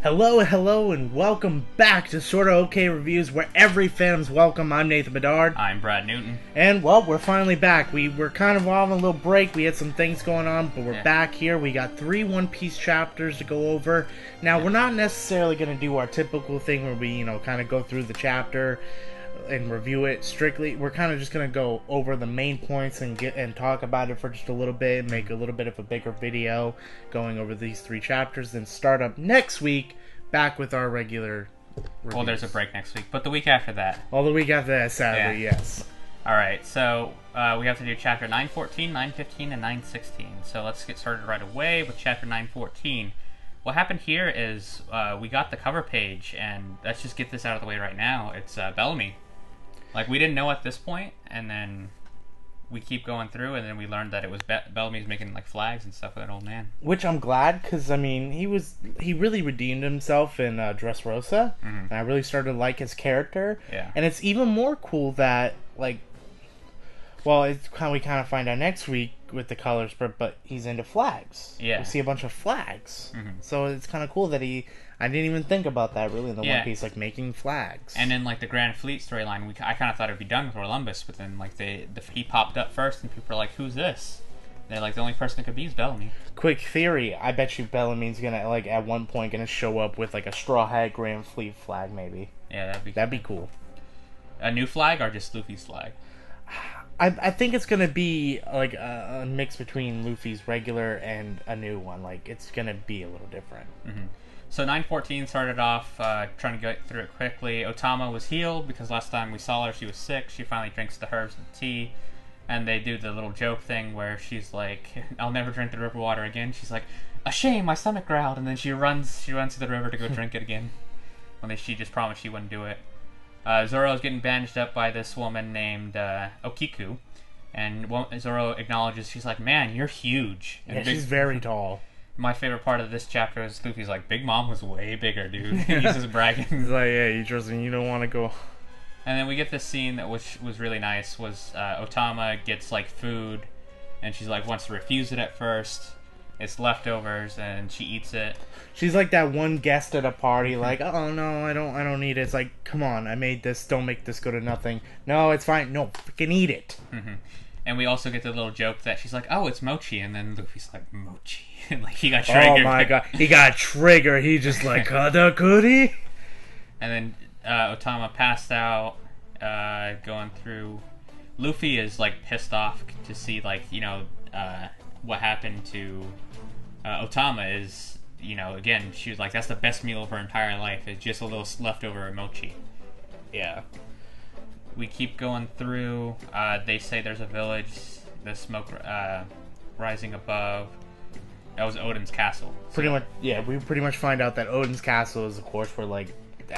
Hello, and welcome back to SortaOkay Reviews, where every fan's welcome. I'm Nathan Bedard. I'm Brad Newton. And, well, we're finally back. We were kind of on a little break. We had some things going on, but we're back here. We got 3 One Piece chapters to go over. Now, we're not necessarily going to do our typical thing where we, kind of go through the chapter and review it strictly. We're kind of just going to go over the main points and talk about it for just a little bit, and make a little bit of a bigger video going over these 3 chapters, then start up next week back with our regular reviews. Well, there's a break next week, but the week after that. Well, the week after that, sadly, yes. Alright, so we have to do chapter 914, 915, and 916. So let's get started right away with chapter 914. What happened here is we got the cover page, and let's just get this out of the way right now. It's Bellamy. Like, we didn't know at this point, and then we keep going through, and then we learned that it was Bellamy's making, like, flags and stuff with an old man. Which I'm glad, because, I mean, he really redeemed himself in Dressrosa, and I really started to like his character. Yeah. And it's even more cool that, like, well, it's how we kind of find out next week with the colors, but he's into flags. Yeah. We see a bunch of flags. So it's kind of cool that I didn't even think about that, really, in the One Piece, like, making flags. And in, like, the Grand Fleet storyline, I kind of thought it would be done with Columbus, but then, like, he popped up first, and people are like, who's this? And they're like, the only person that could be is Bellamy. Quick theory, I bet you Bellamy's gonna, like, at one point gonna show up with, like, a Straw Hat Grand Fleet flag, maybe. Yeah, that'd be cool. A new flag, or just Luffy's flag? I think it's gonna be, like, a mix between Luffy's regular and a new one. Like, it's gonna be a little different. So 914 started off trying to get through it quickly. Otama was healed because last time we saw her, she was sick. She finally drinks the herbs and tea. And they do the little joke thing where she's like, I'll never drink the river water again. She's like, a shame, my stomach growled. And then she runs to the river to go drink it again. When she just promised she wouldn't do it. Zoro's getting bandaged up by this woman named Okiku. And Zoro acknowledges, she's like, man, you're huge. And she's very tall. My favorite part of this chapter is Luffy's like, Big Mom was way bigger, dude. He's just bragging. He's like, yeah, you trust me, you don't want to go. And then we get this scene that was really nice, was Otama gets, like, food, and she's like, wants to refuse it at first. It's leftovers, and she eats it. She's like that one guest at a party, like, oh no, I don't need it. It's like, come on, I made this, don't make this go to nothing. No, it's fine, no, freaking eat it. And we also get the little joke that she's like, oh, it's mochi, and then Luffy's like, mochi. And, like, he got triggered. Oh my god, he got triggered. He just like, Kadakuri? And then Otama passed out, going through. Luffy is, like, pissed off to see, like, what happened to Otama is, again, she was like, that's the best meal of her entire life. It's just a little leftover mochi. Yeah. We keep going through. They say there's a village, the smoke rising above. That was Odin's castle. Pretty much, yeah, we pretty much find out that Odin's castle is, of course, where, like,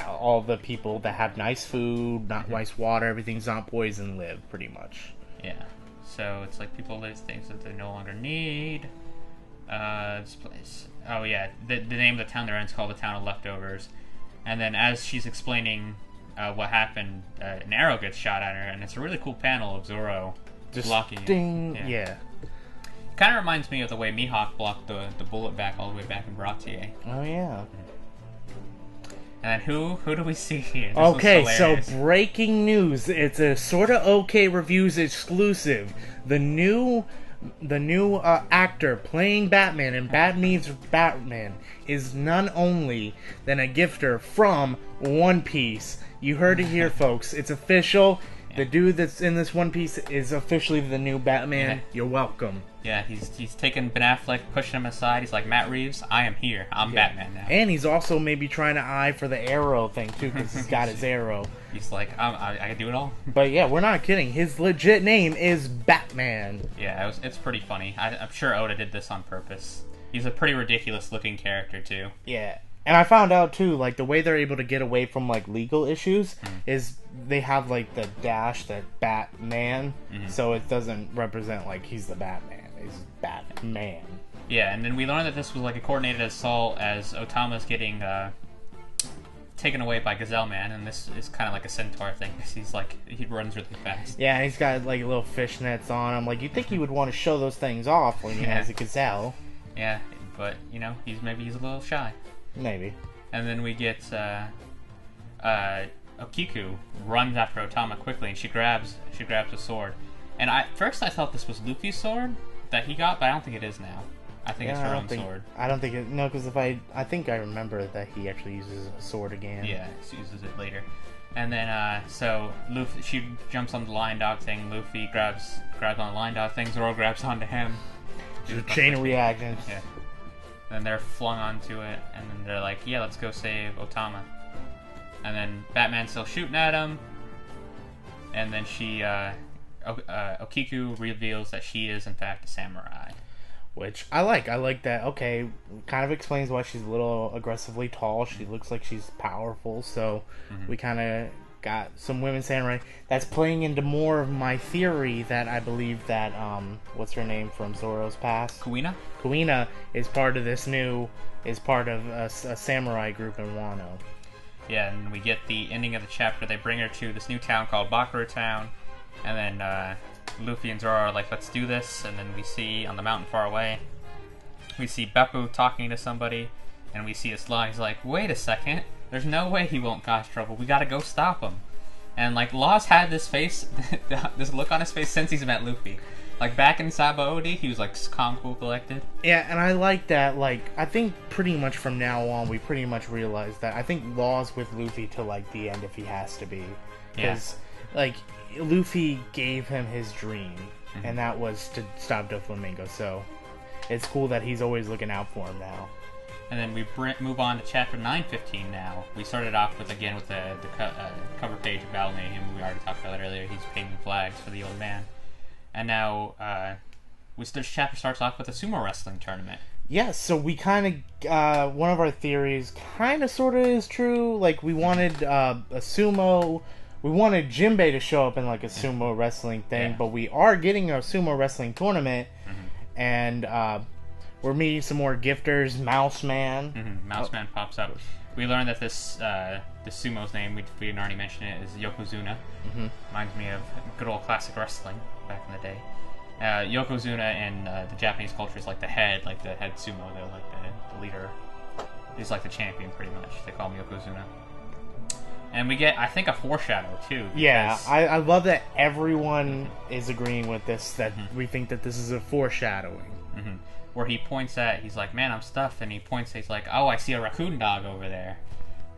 all the people that have nice food, not nice water, everything's not poison live, pretty much. Yeah. So it's like people live things that they no longer need. This place. Oh, yeah. The name of the town they're in is called the Town of Leftovers. And then as she's explaining what happened, an arrow gets shot at her, and it's a really cool panel of Zoro just blocking ding. it. Yeah. Kind of reminds me of the way Mihawk blocked the bullet back all the way back in Baratier. Oh, yeah. And then who do we see here? This okay, so breaking news. It's a SortaOkay Reviews exclusive. The new actor playing Batman in Batman is none only than a gifter from One Piece. You heard it here, folks. It's official. Yeah. The dude that's in this One Piece is officially the new Batman. Yeah. You're welcome. Yeah, he's taken Ben Affleck, pushing him aside. He's like, Matt Reeves, I am here. I'm Batman now. And he's also maybe trying to eye for the arrow thing, too, because he's got his arrow. He's like, I can do it all. But yeah, we're not kidding. His legit name is Batman. Yeah, it's pretty funny. I'm sure Oda did this on purpose. He's a pretty ridiculous-looking character, too. Yeah. And I found out, too, like, the way they're able to get away from, like, legal issues is they have, like, the dash, the Batman, so it doesn't represent, like, he's the Batman. He's Batman. Yeah, and then we learned that this was, like, a coordinated assault as Otama's getting taken away by Gazelle Man, and this is kind of like a centaur thing, because he's, like, he runs really fast. Yeah, and he's got, like, little fishnets on him. Like, you'd think he would want to show those things off when he has a gazelle. Yeah, but, maybe he's a little shy. Maybe. And then we get Okiku runs after Otama quickly, and she grabs a sword. And at first I thought this was Luffy's sword that he got, but I don't think it is now. I think it's her own sword. I don't think it... No, because I think I remember that he actually uses a sword again. Yeah, he uses it later. And then, so, Luffy, she jumps on the lion dog thing, Luffy grabs on the lion dog thing, Zoro grabs onto him. Just a chain of reactions. Yeah. Then they're flung onto it, and then they're like, yeah, let's go save Otama. And then Batman's still shooting at him. And then she, Okiku reveals that she is, in fact, a samurai. Which I like. I like that. Okay, kind of explains why she's a little aggressively tall. She looks like she's powerful, so we kind of got some women samurai. That's playing into more of my theory that I believe that, what's her name from Zoro's past? Kuina? Kuina is part of a samurai group in Wano. Yeah, and we get the ending of the chapter. They bring her to this new town called Bakura Town, and then, Luffy and Zoro are like, let's do this, and then we see on the mountain far away, we see Beppu talking to somebody, and we see Law. He's like, wait a second, there's no way he won't cause trouble, we gotta go stop him. And like, Law's had this face, this look on his face since he's met Luffy. Like back in Sabaody, he was like calm, cool, collected. Yeah, and I like that. Like, I think pretty much from now on, we pretty much realize that I think Law's with Luffy to like the end if he has to be, because like Luffy gave him his dream, and that was to stop Doflamingo. So it's cool that he's always looking out for him now. And then we move on to chapter 915 now. We started off with the cover page of Battle Name. We already talked about it earlier. He's painting flags for the old man. And now this chapter starts off with a sumo wrestling tournament. Yeah, so we kind of, one of our theories kind of sort of is true. Like, we wanted a sumo... We wanted Jinbei to show up in like a sumo wrestling thing, but we are getting a sumo wrestling tournament, and we're meeting some more gifters. Mouse Man. Mouse Man pops up. We learned that this sumo's name, we didn't already mention it, is Yokozuna. Reminds me of good old classic wrestling back in the day. Yokozuna in the Japanese culture is like the head sumo. They're like the leader. He's like the champion, pretty much. They call him Yokozuna. And we get, I think, a foreshadow, too. Yeah, I love that everyone is agreeing with this, that we think that this is a foreshadowing. Where he points at, he's like, man, I'm stuffed, and he points, he's like, oh, I see a raccoon dog over there.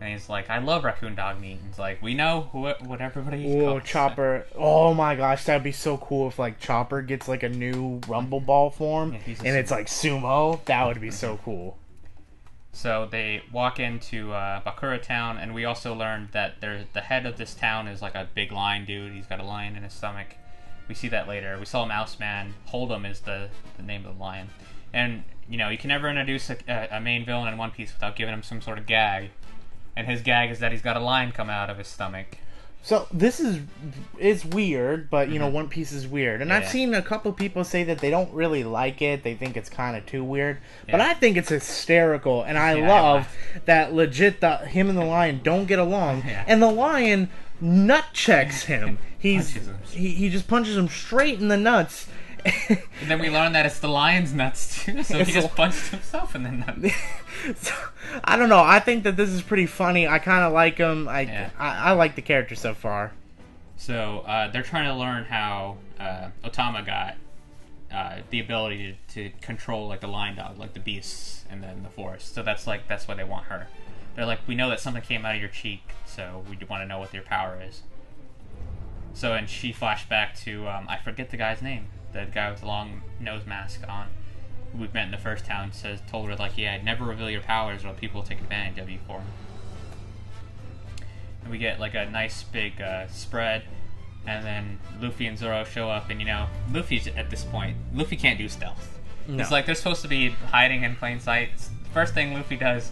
And he's like, I love raccoon dog meat. And he's like, we know what everybody calls. Chopper. Oh my gosh, that'd be so cool if, like, Chopper gets, like, a new Rumble Ball form, and it's, like, sumo. That would be so cool. So they walk into Bakura Town, and we also learned that the head of this town is like a big lion dude. He's got a lion in his stomach. We see that later. We saw Mouse Man. Hold'em is the name of the lion. And, you know, you can never introduce a main villain in One Piece without giving him some sort of gag. And his gag is that he's got a lion come out of his stomach. So this is weird, but you know, One Piece is weird, and I've seen a couple people say that they don't really like it. They think it's kind of too weird, but I think it's hysterical, and I love that legit him and the lion don't get along, and the lion nut checks him. He just punches him straight in the nuts. And then we learn that it's the lion's nuts too, so he just punched himself in the nuts. So, I don't know. I think that this is pretty funny. I kind of like him. I like the character so far. So they're trying to learn how Otama got the ability to control like the lion dog, like the beasts and then the forest. So that's why they want her. They're like, we know that something came out of your cheek, so we want to know what your power is. So and she flashed back to I forget the guy's name. The guy with the long nose mask on, who we've met in the first town, told her, like, yeah, never reveal your powers or people will take advantage of you for them. And we get, like, a nice big spread, and then Luffy and Zoro show up, and, you know, Luffy's, at this point, Luffy can't do stealth. No. It's like they're supposed to be hiding in plain sight. First thing Luffy does,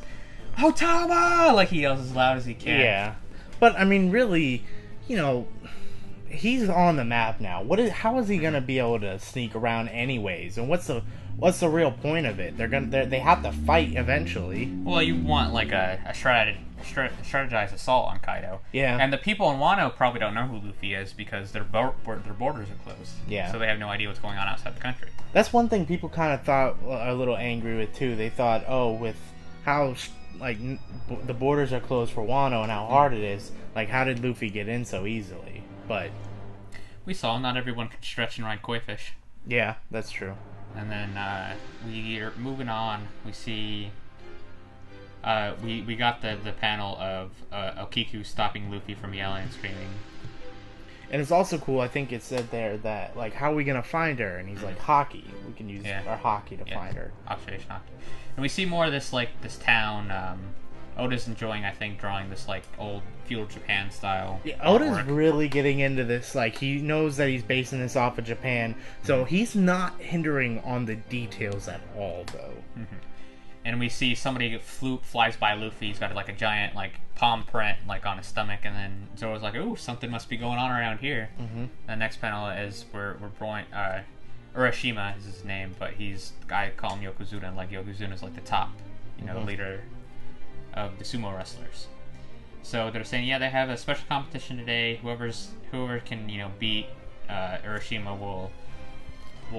Otama! Like, he yells as loud as he can. Yeah. But, I mean, really, you know... He's on the map now. How is he gonna be able to sneak around anyways? And what's the real point of it? They have to fight eventually. Well, you want like a strategized assault on Kaido. Yeah. And the people in Wano probably don't know who Luffy is because their borders are closed. Yeah. So they have no idea what's going on outside the country. That's one thing people kind of thought a little angry with too. They thought, oh, with how the borders are closed for Wano and how hard it is. Like, how did Luffy get in so easily? But we saw not everyone could stretch and ride koi fish. Yeah, that's true. And then we are moving on. We see we got the panel of Okiku stopping Luffy from yelling and screaming. And it's also cool, I think it said there that, like, how are we going to find her? And he's like, hockey. We can use our hockey to find her. Observation hockey. And we see more of this, like, this town. Oda's enjoying, I think, drawing this, like, old feudal Japan style. Yeah, Oda's really getting into this. Like, he knows that he's basing this off of Japan, so he's not hindering on the details at all, though. Mm-hmm. And we see somebody flies by Luffy. He's got, like, a giant, like, palm print, like, on his stomach, and then Zoro's like, ooh, something must be going on around here. Mm-hmm. The next panel is we're going, Urashima is his name, but I call him Yokozuna, and, like, Yokozuna's, like, the top, leader of the sumo wrestlers. So they're saying, yeah, they have a special competition today. Whoever can, beat Urashima will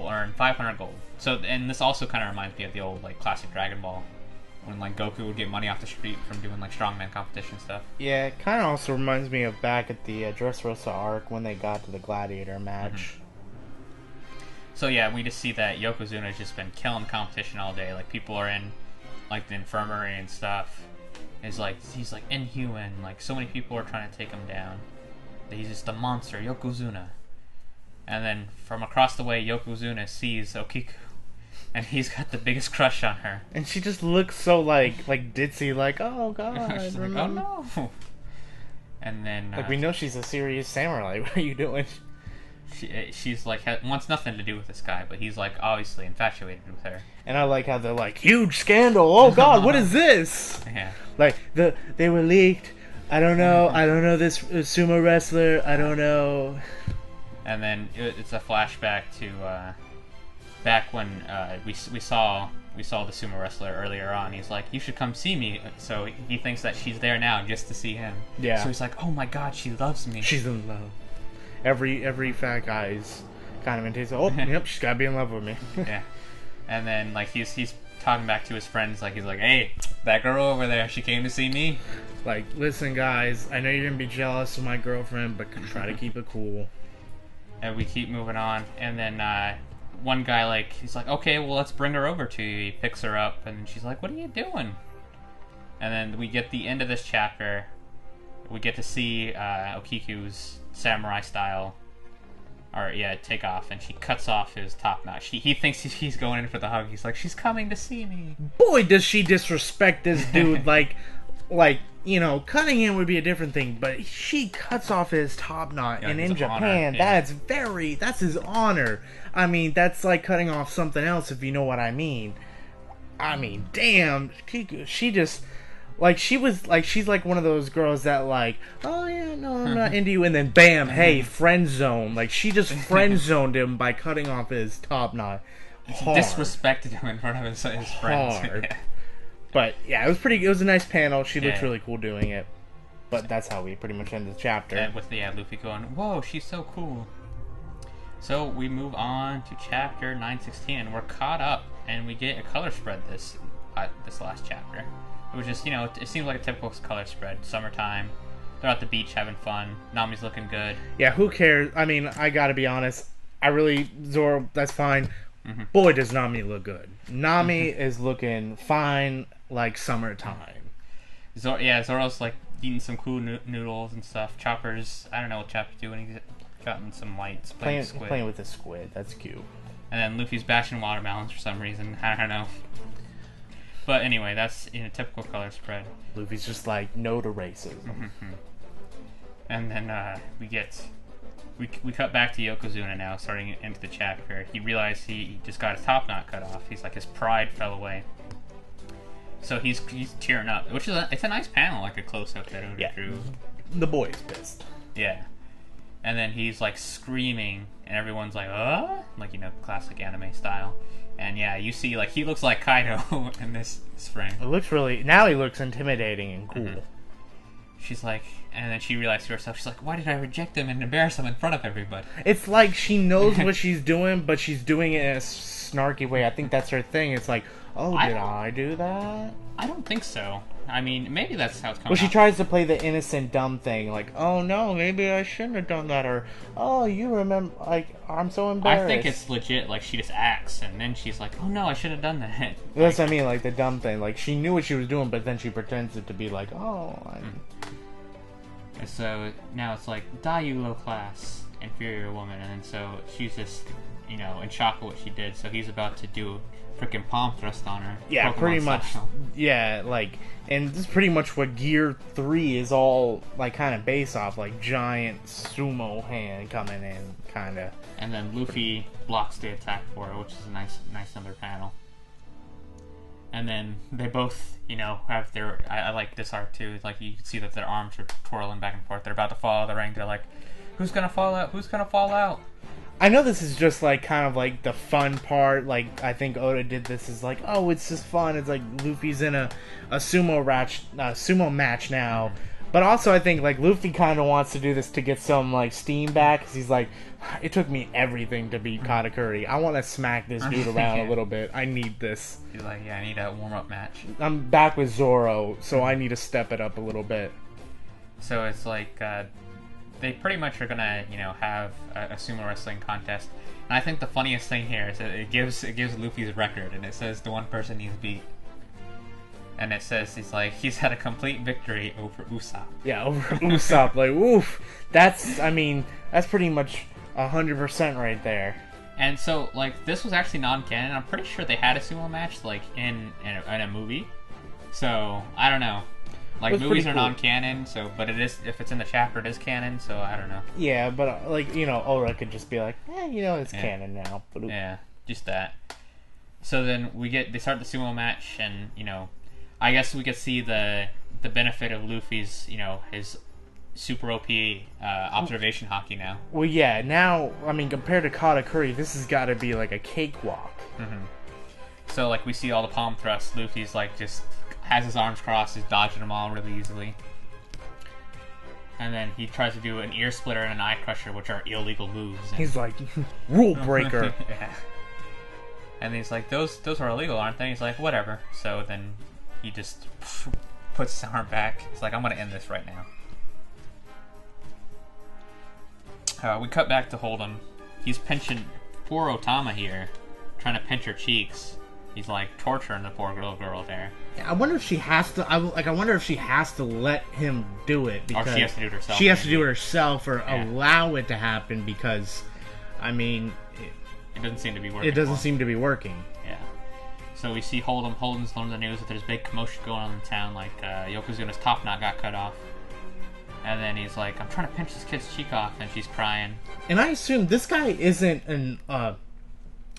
earn 500 gold. So, and this also kind of reminds me of the old, like, classic Dragon Ball, when, like, Goku would get money off the street from doing, like, strongman competition stuff. Yeah, it kind of also reminds me of back at the Dressrosa arc when they got to the gladiator match. Mm-hmm. So yeah, we just see that Yokozuna has just been killing competition all day. Like, people are in, like, the infirmary and stuff. He's like inhuman. Like, so many people are trying to take him down. He's just a monster, Yokozuna. And then from across the way, Yokozuna sees Okiku, and he's got the biggest crush on her. And she just looks so like ditzy, like, oh god, she's like, oh no. And then like, we know she's a serious samurai. What are you doing? She's like wants nothing to do with this guy, but he's like obviously infatuated with her. And I like how they're like, huge scandal. Oh god, what is this? Yeah. Like they were leaked. I don't know. I don't know this sumo wrestler. I don't know. And then it's a flashback to back when we saw the sumo wrestler earlier on. He's like, you should come see me. So he thinks that she's there now just to see him. Yeah. So he's like, oh my god, she loves me. She's in love. Every fat guy's kind of into. Oh, yep, she's gotta be in love with me. Yeah. And then like he's talking back to his friends, like he's like, hey, that girl over there, she came to see me. Like, listen guys, I know you're gonna be jealous of my girlfriend, but try to keep it cool. And we keep moving on, and then one guy, like, he's like, okay, well, let's bring her over to you. He picks her up, and she's like, what are you doing? And then we get the end of this chapter. We get to see Okiku's samurai style, take off, and she cuts off his top knot. He thinks he's going in for the hug. He's like, she's coming to see me. Boy, does she disrespect this dude. like, cutting him would be a different thing, but she cuts off his top knot, and in Japan, that's his honor. I mean, that's like cutting off something else, if you know what I mean. I mean, damn, she just, like, she's like one of those girls that, like, oh yeah, no, I'm not into you, and then bam, hey, friend zone. Like, she just friend zoned him by cutting off his top knot. Hard. Disrespected him in front of his friends. Yeah. But yeah, it was a nice panel. She looked really cool doing it. But that's how we pretty much end the chapter. And with Luffy going, whoa, she's so cool. So we move on to chapter 916, and we're caught up, and we get a color spread this last chapter. It was just, it seems like a typical color spread. Summertime, they're at the beach having fun. Nami's looking good. Yeah, who cares? I mean, I gotta be honest. Zoro, that's fine. Mm-hmm. Boy, does Nami look good. Nami is looking fine, like summertime. Zoro's like eating some cool noodles and stuff. Chopper's, I don't know what Chopper's doing. He's gotten some lights playing with the squid. That's cute. And then Luffy's bashing watermelons for some reason. I don't know. But anyway, that's in a typical color spread. Luffy's just like, no to racism. Mm-hmm. And then we cut back to Yokozuna now, starting into the chapter. He realized he just got his top knot cut off. He's like, his pride fell away. So he's tearing up, which is it's a nice panel, like a close up that Oda drew. The boy's pissed. Yeah. And then he's like screaming, and everyone's like, like, classic anime style. And yeah, you see, like, he looks like Kaido in this frame. It looks now he looks intimidating and cool. Mm-hmm. She's like, and then she realized to herself, she's like, why did I reject him and embarrass him in front of everybody? It's like she knows what she's doing, but she's doing it in a snarky way. I think that's her thing. It's like, did I do that? I don't think so. I mean, maybe that's how it's coming Well, she out. tries to play the innocent, dumb thing, like, oh no, maybe I shouldn't have done that, or, oh, you remember, like, I'm so embarrassed. I think it's legit, like, she just acts, and then she's like, oh no, I should have done that. That's what I mean, like, the dumb thing. Like, she knew what she was doing, but then she pretends it to be like, oh, And so, now it's like, die you low class, inferior woman, and then so she's just, you know, in shock at what she did, so he's about to do freaking palm thrust on her. Yeah, Pokemon pretty much. style. Yeah, like, and this is pretty much what Gear 3 is all, like, kind of based off. Like, giant sumo hand coming in, kind of. And then Luffy blocks the attack for her, which is a nice number panel. And then they both, you know, have their... I like this art, too. It's like, you can see that their arms are twirling back and forth. They're about to fall out of the ring. They're like, who's gonna fall out? Who's gonna fall out? I know this is just, like, kind of, like, the fun part. Like, I think Oda did this is like, oh, it's just fun. It's like Luffy's in a sumo match now. But also, I think, like, Luffy kind of wants to do this to get some, like, steam back. Because he's like, it took me everything to beat Katakuri. I want to smack this dude around a little bit. I need this. He's like, yeah, I need a warm-up match. I'm back with Zoro, so I need to step it up a little bit. So it's like, they pretty much are gonna, you know, have a sumo wrestling contest. And I think the funniest thing here is that it gives Luffy's record, and it says the one person he's beat. And it says he's had a complete victory over Usopp. Yeah, over Usopp. Like, oof. That's pretty much 100% right there. And so, like, this was actually non-canon. I'm pretty sure they had a sumo match, like, in a movie. So, I don't know. Like, movies are non-canon, so, but it is, if it's in the chapter, it is canon, so I don't know. Yeah, but, like, you know, Oda could just be like, you know, it's canon now. Yeah, just that. So then they start the sumo match, and, you know, I guess we could see the benefit of Luffy's, you know, his super OP observation hockey now. Well, yeah, now, I mean, compared to Katakuri, this has got to be like a cakewalk. Mm-hmm. So, like, we see all the palm thrusts. Luffy's, like, just has his arms crossed, he's dodging them all really easily. And then he tries to do an ear splitter and an eye crusher, which are illegal moves. And he's like, rule breaker. Yeah. And he's like, those are illegal, aren't they? He's like, whatever. So then he just puts his arm back. He's like, I'm going to end this right now. We cut back to Hold'em. He's pinching poor Otama here, trying to pinch her cheeks. He's like torturing the poor little girl there. I wonder if she has to. I wonder if she has to let him do it, because or she has to do it herself. She has to do it herself, or allow it to happen, because, I mean, it doesn't seem to be working. It doesn't seem to be working. Yeah. So we see Hold'em. Hold'em's learned the news that there's big commotion going on in town. Like Yokozuna's top knot got cut off. And then he's like, I'm trying to pinch this kid's cheek off, and she's crying. And I assume this guy isn't a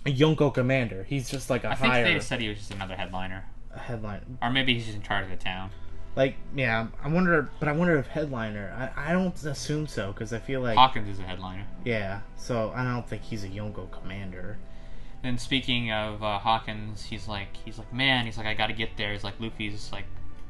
Yonko commander. He's just like a higher... I think they said he was just another headliner. A headliner. Or maybe he's just in charge of the town. Like, yeah, I wonder if headliner... I don't assume so, because I feel like... Hawkins is a headliner. Yeah, so I don't think he's a Yonko commander. Then speaking of Hawkins, he's like, man, I gotta get there. He's like, Luffy's like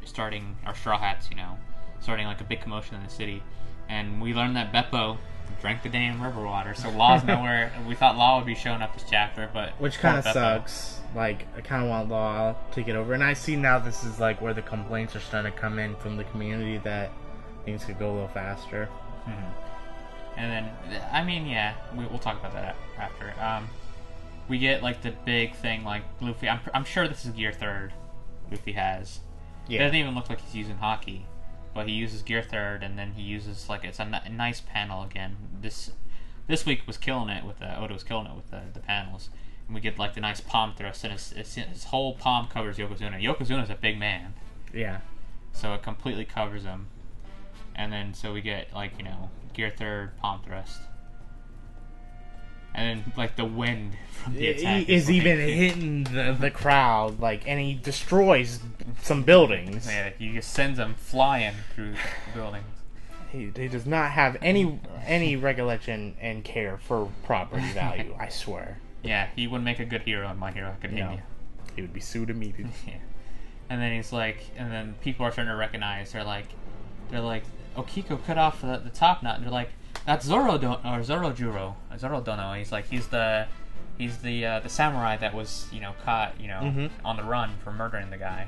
starting, or Straw Hats, you know, starting like a big commotion in the city. And we learned that Beppo drank the damn river water, so Law's nowhere. We thought Law would be showing up this chapter, but... Which kind of sucks. Like, I kind of want Law to get over. And I see now this is like where the complaints are starting to come in from the community that things could go a little faster. Mm-hmm. And then, I mean, yeah, we'll talk about that after. We get like the big thing, like Luffy. I'm sure this is Gear 3rd Luffy has. Yeah. It doesn't even look like he's using hockey, but he uses Gear 3rd, and then he uses like it's a nice panel again. This week was killing it with Oda was killing it with the panels, and we get like the nice palm thrust, and his whole palm covers Yokozuna. Yokozuna's a big man. Yeah. So it completely covers him, and then so we get like, you know, Gear 3rd palm thrust. And then, like, the wind from the attack is like, even hitting the crowd, like, and he destroys some buildings. Yeah, he just sends them flying through the buildings. He does not have any recollection and care for property value, I swear. Yeah, he wouldn't make a good hero in My Hero Academia. No, he would be sued immediately. Yeah. And then he's like, and then people are starting to recognize, they're like, Okiko cut off the top knot, and they're like, that's Zoro Dono. He's like, he's the samurai that was, you know, caught, you know, on the run for murdering the guy.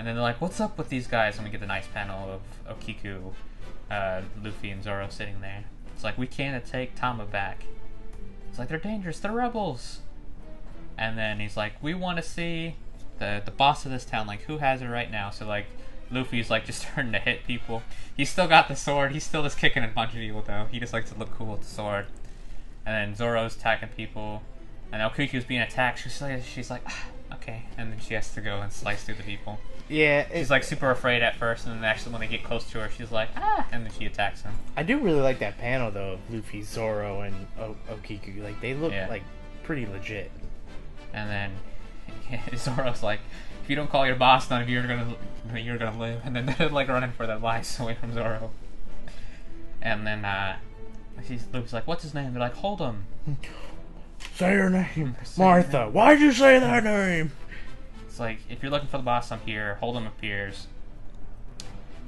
And then they're like, what's up with these guys? And we get the nice panel of Okiku, Luffy, and Zoro sitting there. It's like, we can't take Tama back. It's like, they're dangerous, they're rebels. And then he's like, we want to see the boss of this town, like, who has it right now? So, like, Luffy's, like, just starting to hit people. He's still got the sword. He's still just kicking and punching people, though. He just likes to look cool with the sword. And then Zoro's attacking people. And Okiku's being attacked. She's like, okay. And then she has to go and slice through the people. Yeah. She's, like, super afraid at first. And then actually when they get close to her, she's like, ah! And then she attacks him. I do really like that panel, though, of Luffy, Zoro, and Okiku. Like, they look, like, pretty legit. And then Zoro's like, if you don't call your boss, none of you are gonna live. And then they're like running for their lives away from Zoro. And then Luffy's like, what's his name? They're like, hold him. Say your name, Martha. Why'd you say that name? It's like, if you're looking for the boss, I'm here. Hold'em appears.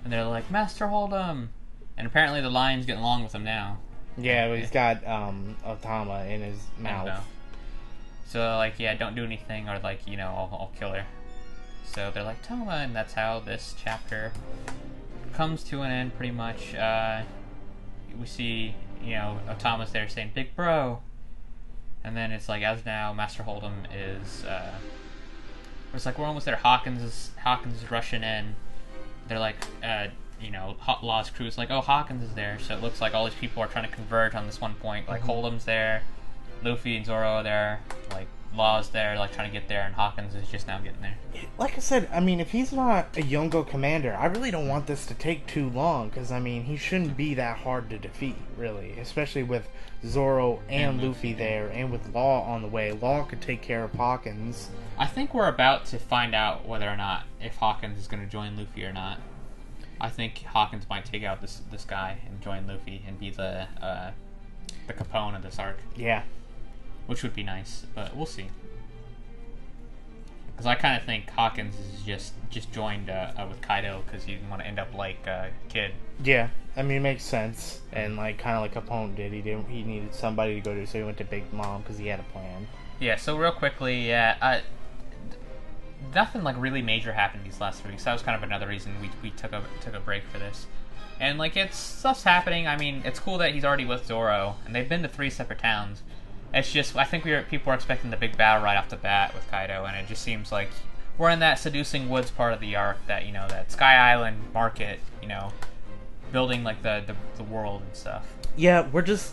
And they're like, Master Hold'em. And apparently the lion's getting along with him now. Yeah, but he's got Otama in his mouth. So, like, yeah, don't do anything, or, like, you know, I'll kill her. So they're like, Tama, and that's how this chapter comes to an end, pretty much. We see, you know, Otama's there saying, big bro. And then it's like, as now, Master Hold'em is, it's like, we're almost there. Hawkins is rushing in. They're like, you know, Law's crew is like, oh, Hawkins is there. So it looks like all these people are trying to converge on this one point. Like, Hold'em's there. Luffy and Zoro are there, like, Law's there, like, trying to get there, and Hawkins is just now getting there. Like I said, I mean, if he's not a Yongo commander, I really don't want this to take too long, because, I mean, he shouldn't be that hard to defeat, really, especially with Zoro and Luffy there, and with Law on the way. Law could take care of Hawkins. I think we're about to find out whether or not, if Hawkins is going to join Luffy or not. I think Hawkins might take out this guy and join Luffy and be the Capone of this arc. Yeah. Which would be nice, but we'll see. Because I kind of think Hawkins is just joined with Kaido because he didn't want to end up like Kid. Yeah, I mean, it makes sense. And like kind of like Capone did. He needed somebody to go to, so he went to Big Mom because he had a plan. Yeah. So real quickly, nothing like really major happened these last 3 weeks. That was kind of another reason we took a break for this. And like stuff's happening. I mean, it's cool that he's already with Zoro, and they've been to 3 separate towns. It's just, I think people were expecting the big battle right off the bat with Kaido, and it just seems like we're in that seducing woods part of the arc that, you know, that Sky Island market, you know, building like the world and stuff. Yeah, we're just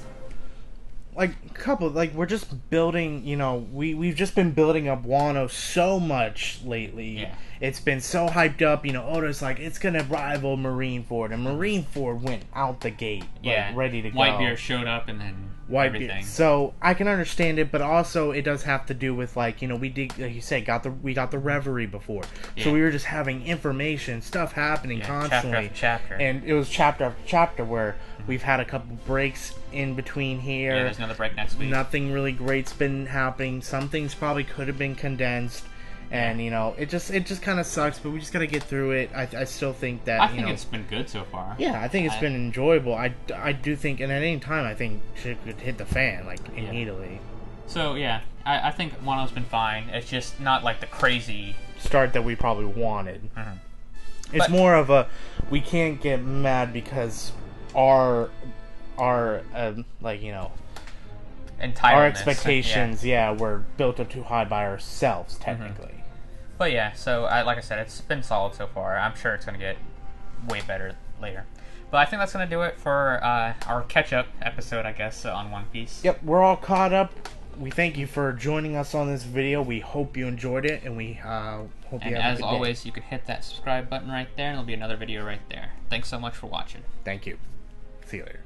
we're just building, you know, we've just been building up Wano so much lately. Yeah. It's been so hyped up, you know, Oda's like, it's gonna rival Marineford, and Marineford went out the gate, like, ready to go. Whitebeard showed up and then everything. So I can understand it, but also it does have to do with, like, you know, we did, like you said, we got the Reverie before, so we were just having information, stuff happening constantly, chapter after chapter, and it was chapter after chapter where we've had a couple breaks in between here. Yeah, there's another break next week. Nothing really great's been happening. Some things probably could have been condensed. And, you know, it just kind of sucks, but we just got to get through it. I still think that, I think it's been good so far. Yeah, I think it's been enjoyable. I do think, and at any time, I think shit could hit the fan, like, immediately. So, yeah, I think Wano's been fine. It's just not, like, the crazy start that we probably wanted. Mm-hmm. It's more of a, we can't get mad because our like, you know, our expectations, were built up too high by ourselves, technically. Mm-hmm. But yeah, so like I said, it's been solid so far. I'm sure it's going to get way better later. But I think that's going to do it for our catch-up episode, I guess, on One Piece. Yep, we're all caught up. We thank you for joining us on this video. We hope you enjoyed it, and we hope you have a good day. And as always, you can hit that subscribe button right there, and there'll be another video right there. Thanks so much for watching. Thank you. See you later.